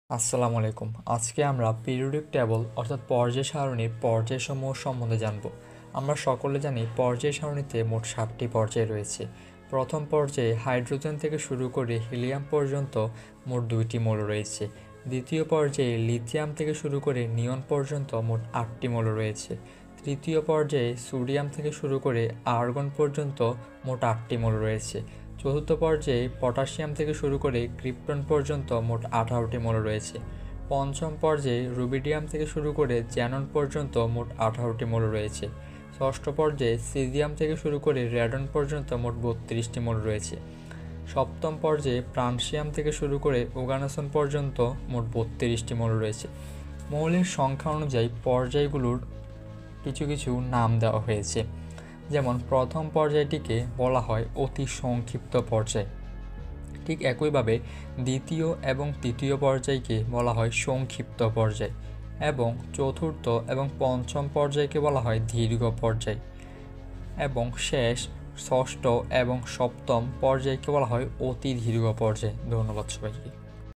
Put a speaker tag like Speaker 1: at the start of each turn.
Speaker 1: আসসালামু আলাইকুম। আজকে আমরা পিরিয়ডিক টেবল অর্থাৎ পর্যায় সারণীর পর্যায়সমূহ সম্বন্ধে জানব। আমরা সকলে জানি পর্যায় সারণীতে মোট 7টি পর্যায় রয়েছে। প্রথম পর্যায়ে হাইড্রোজেন থেকে শুরু করে হিলিয়াম পর্যন্ত মোট 2টি মৌল রয়েছে। দ্বিতীয় পর্যায়ে লিথিয়াম থেকে শুরু করে নিয়ন পর্যন্ত মোট 8টি মৌল রয়েছে। তৃতীয় পর্যায়ে সোডিয়াম থেকে শুরু করে আর্গন পর্যন্ত মোট 8টি মৌল রয়েছে। চতুর্থ পর্যায়ে পটাশিয়াম থেকে শুরু করে ক্রিপ্টন পর্যন্ত মোট 18টি মৌল রয়েছে। পঞ্চম পর্যায়ে রুবিডিয়াম থেকে শুরু করে জ্যানন পর্যন্ত মোট 18টি মৌল রয়েছে। ষষ্ঠ পর্যায়ে সিজিয়াম থেকে শুরু করে র্যাডন পর্যন্ত মোট 32টি মৌল রয়েছে। সপ্তম পর্যায়ে প্রান্সিয়াম থেকে শুরু করে ওগানাসন পর্যন্ত মোট 32টি মৌল রয়েছে। মৌলের সংখ্যা অনুযায়ী পর্যায়গুলোর কিছু কিছু নাম দেওয়া হয়েছে। যেমন প্রথম পর্যায়টিকে বলা হয় অতি সংক্ষিপ্ত পর্যায়। ঠিক একইভাবে দ্বিতীয় এবং তৃতীয় পর্যায়কে বলা হয় সংক্ষিপ্ত পর্যায় এবং চতুর্থ এবং পঞ্চম পর্যায়কে বলা হয় দীর্ঘ পর্যায় এবং শেষ ষষ্ঠ এবং সপ্তম পর্যায়কে বলা হয় অতি দীর্ঘ পর্যায়। ধন্যবাদ সবাইকে।